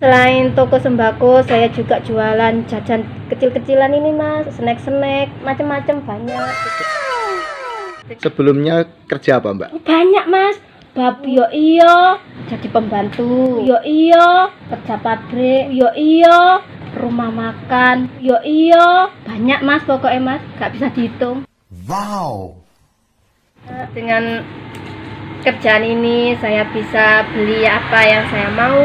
Selain toko sembako, saya juga jualan jajan kecil-kecilan ini mas, snack-snack, macam-macam banyak. Sebelumnya kerja apa mbak? Banyak mas, babi yo iyo, jadi pembantu, yo iyo, kerja pabrik, yo iyo, rumah makan, yo iyo, banyak mas pokoknya mas, gak bisa dihitung. Wow. Dengan kerjaan ini saya bisa beli apa yang saya mau.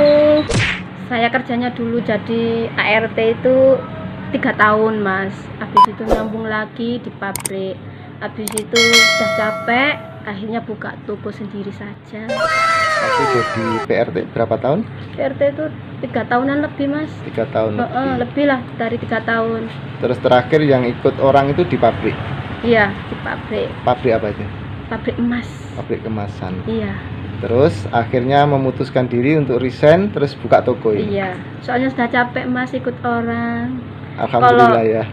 Saya kerjanya dulu jadi ART itu 3 tahun mas, habis itu nyambung lagi di pabrik, habis itu udah capek akhirnya buka toko sendiri saja. Aku jadi PRT berapa tahun? PRT itu 3 tahunan lebih mas. 3 tahun lebih. Lebih lah dari 3 tahun. Terus terakhir yang ikut orang itu di pabrik? Iya di pabrik. Pabrik apa itu? Pabrik emas. Pabrik kemasan. Iya. Terus akhirnya memutuskan diri untuk resign terus buka toko ini? Iya, soalnya sudah capek mas ikut orang. Alhamdulillah ya.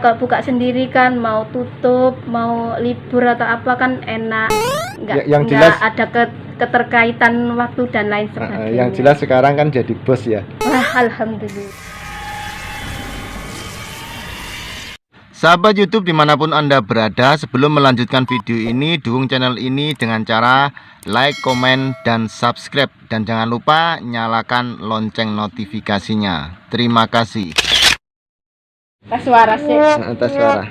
Kalau buka sendiri kan mau tutup, mau libur atau apa kan enak. Yang jelas ada keterkaitan waktu dan lain sebagainya. Yang jelas sekarang kan jadi bos ya. Wah, alhamdulillah. Sahabat YouTube dimanapun Anda berada, sebelum melanjutkan video ini, dukung channel ini dengan cara like, komen, dan subscribe. Dan jangan lupa nyalakan lonceng notifikasinya. Terima kasih. Tes suara sih. Tes suara.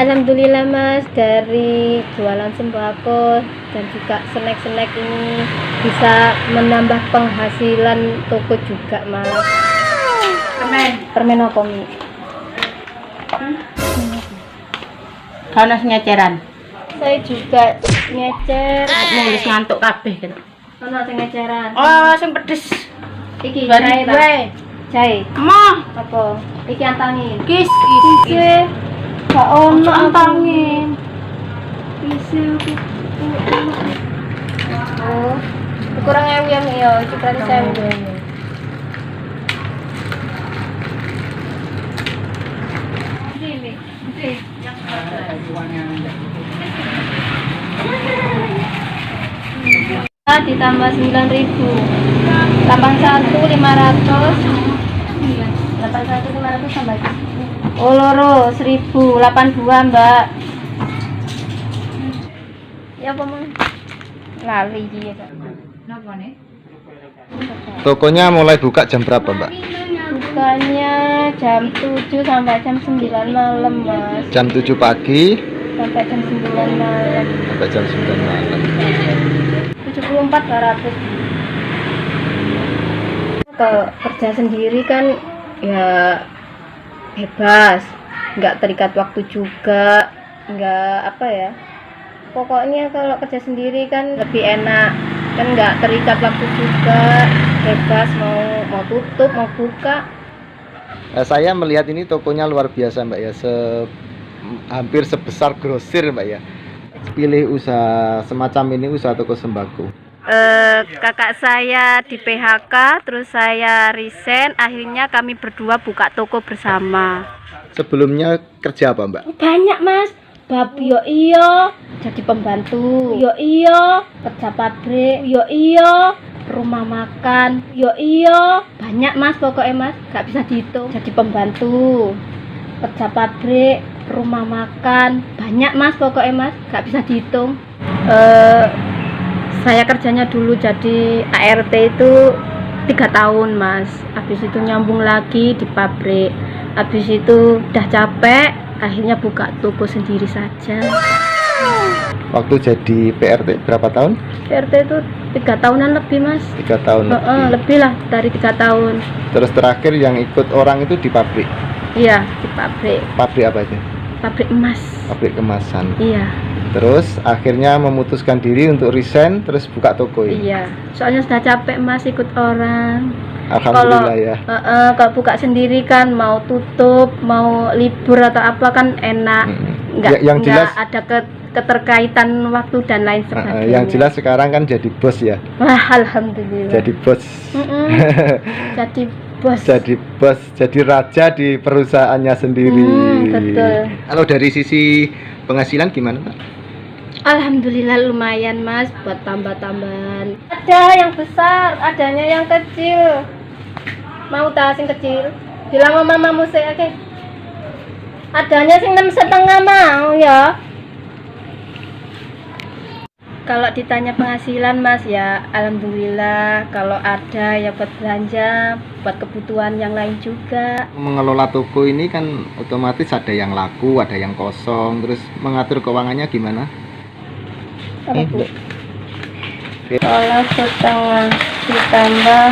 Alhamdulillah mas, dari jualan sembako dan juga snack-snack ini bisa menambah penghasilan toko juga mas. Permen apa mi? Kau nasi ngeceran? Saya juga ngecer. Nulis ngantuk kabeh gitu. Ono sing ngeceran. Oh, sing pedes. Iki Bari jahe ta? gue. Jahe. Mah, Apa? Iki antangin. kis. Isi. Gak ono antangin. Isi. Oh. Kurang ewu yang iyo, itu berarti saya. Ditambah 9.000, 81.500, 81.500 tambah loro 1.082 mbak. Ya apa mau lali ya kak. Tokonya mulai buka jam berapa mbak? Bukanya jam 7 sampai jam 9 malam mas. Jam 7 pagi Sampai jam 9 malam. sampai jam 9 malam. 74.200. Kalau kerja sendiri kan ya bebas, nggak terikat waktu juga, nggak apa ya. Pokoknya kalau kerja sendiri kan lebih enak, kan nggak terikat waktu juga, bebas mau tutup mau buka. Saya melihat ini tokonya luar biasa mbak ya, hampir sebesar grosir mbak ya. Pilih usaha semacam ini, usaha toko sembako. Kakak saya di PHK, terus saya resign, akhirnya kami berdua buka toko bersama. Sebelumnya kerja apa mbak? Banyak mas, babi yo iyo, jadi pembantu, yo iyo, kerja pabrik, yo iyo, rumah makan, yo iyo, banyak mas pokoknya mas, gak bisa dihitung. Jadi pembantu, kerja pabrik, rumah makan, banyak mas pokoknya mas, gak bisa dihitung. Saya kerjanya dulu jadi ART itu 3 tahun mas, habis itu nyambung lagi di pabrik, habis itu udah capek akhirnya buka toko sendiri saja. Waktu jadi PRT berapa tahun? PRT itu 3 tahunan lebih mas. 3 tahun lebih. Lebih lah dari 3 tahun. Terus terakhir yang ikut orang itu di pabrik? Iya di pabrik. Pabrik apa itu? Pabrik emas. Pabrik kemasan. Iya. Terus akhirnya memutuskan diri untuk resign terus buka toko ini? Iya, soalnya sudah capek mas ikut orang. Alhamdulillah ya. Kalau buka sendiri kan mau tutup, mau libur atau apa kan enak. Yang jelas ada keterkaitan waktu dan lain sebagainya. Yang jelas sekarang kan jadi bos ya. Wah, alhamdulillah. Jadi bos. Jadi bos. Jadi bos, jadi raja di perusahaannya sendiri. Betul. Kalau dari sisi penghasilan gimana Pak? Alhamdulillah lumayan mas buat tambah-tambahan. Ada yang besar, adanya yang kecil. Mau tas yang kecil? Bilang sama mamamu sih, oke? Adanya sing 6,5 mau ya. Kalau ditanya penghasilan mas ya alhamdulillah, kalau ada ya buat belanja, buat kebutuhan yang lain juga. Mengelola toko ini kan otomatis ada yang laku, ada yang kosong, terus mengatur keuangannya gimana? Apa bu? Kalau setengah ditambah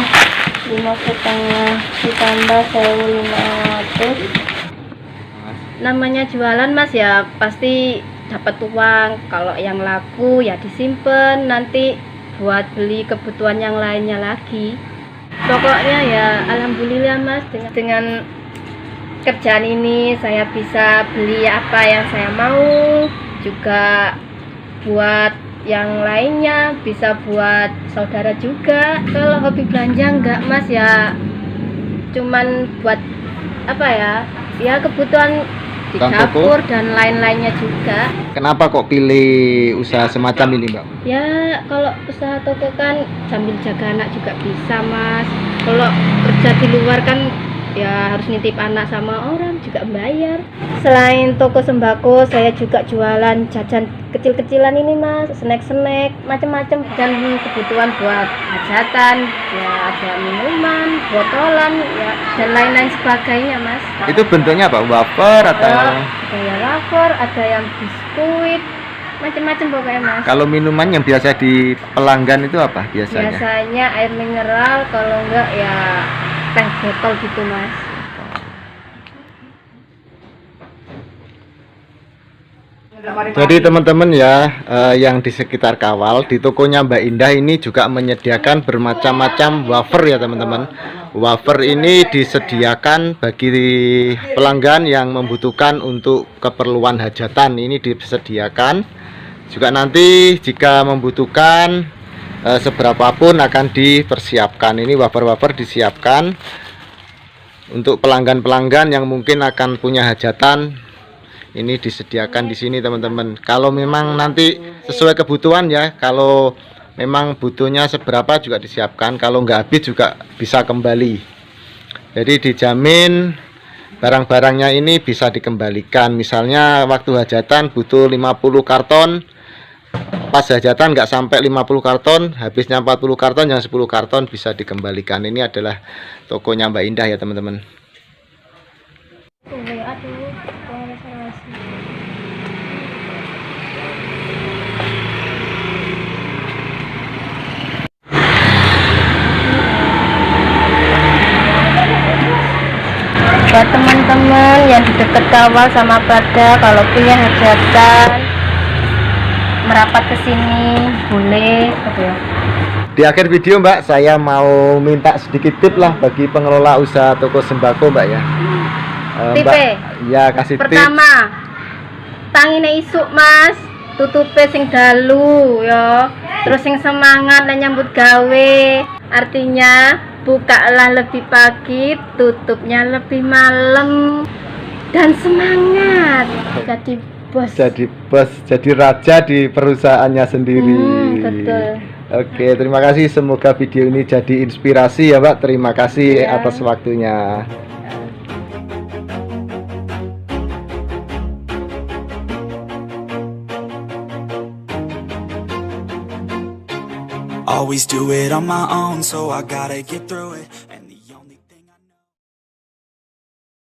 5,5 ditambah 1.500. Namanya jualan mas ya pasti dapat uang. Kalau yang laku ya disimpan nanti buat beli kebutuhan yang lainnya lagi. Pokoknya ya alhamdulillah mas, dengan kerjaan ini saya bisa beli apa yang saya mau, juga buat yang lainnya, bisa buat saudara juga. Kalau hobi belanja enggak mas ya, cuman buat apa ya kebutuhan di dapur dan lain-lainnya juga. Kenapa kok pilih usaha semacam ini mbak? Ya kalau usaha toko kan sambil jaga anak juga bisa mas. Kalau kerja di luar kan ya harus nitip anak sama orang juga bayar. Selain toko sembako saya juga jualan jajan kecil-kecilan ini mas, snack-snack macam-macam, dan kebutuhan buat hajatan ya, ada minuman, botolan ya, dan lain-lain sebagainya mas. Itu bentuknya apa? Wafer atau? Ada yang wafer, ada yang biskuit, macam-macam pokoknya mas. Kalau minuman yang biasa di pelanggan itu apa biasanya? Biasanya air mineral, kalau enggak ya teh botol gitu mas. Jadi teman-teman ya, yang di sekitar Kawal di tokonya Mbak Indah ini juga menyediakan bermacam-macam wafer ya teman-teman. Wafer ini disediakan bagi pelanggan yang membutuhkan untuk keperluan hajatan, ini disediakan. Juga nanti jika membutuhkan seberapapun akan dipersiapkan. Ini wafer-wafer disiapkan untuk pelanggan-pelanggan yang mungkin akan punya hajatan. Ini disediakan di sini teman-teman. Kalau memang nanti sesuai kebutuhan ya, kalau memang butuhnya seberapa juga disiapkan. Kalau nggak habis juga bisa kembali. Jadi dijamin barang-barangnya ini bisa dikembalikan. Misalnya waktu hajatan butuh 50 karton, pas hajatan nggak sampai 50 karton, habisnya 40 karton, yang 10 karton bisa dikembalikan. Ini adalah tokonya Mbak Indah ya teman-teman. Buat teman-teman yang di dekat Kawal sama Pada, kalau punya hajatan merapat ke sini boleh. Di akhir video Mbak, saya mau minta sedikit tip lah bagi pengelola usaha toko sembako Mbak ya. Tipe Mbak, ya kasih pertama, tangine isuk mas, tutupe sing dalu ya, terus sing semangat dan nyambut gawe. Artinya bukalah lebih pagi, tutupnya lebih malam, dan semangat jadi bos. Jadi bos, jadi raja di perusahaannya sendiri. Betul. Oke, terima kasih. Semoga video ini jadi inspirasi ya Mbak. Terima kasih Ya. atas waktunya. Always do it on my own, so I gotta get through it.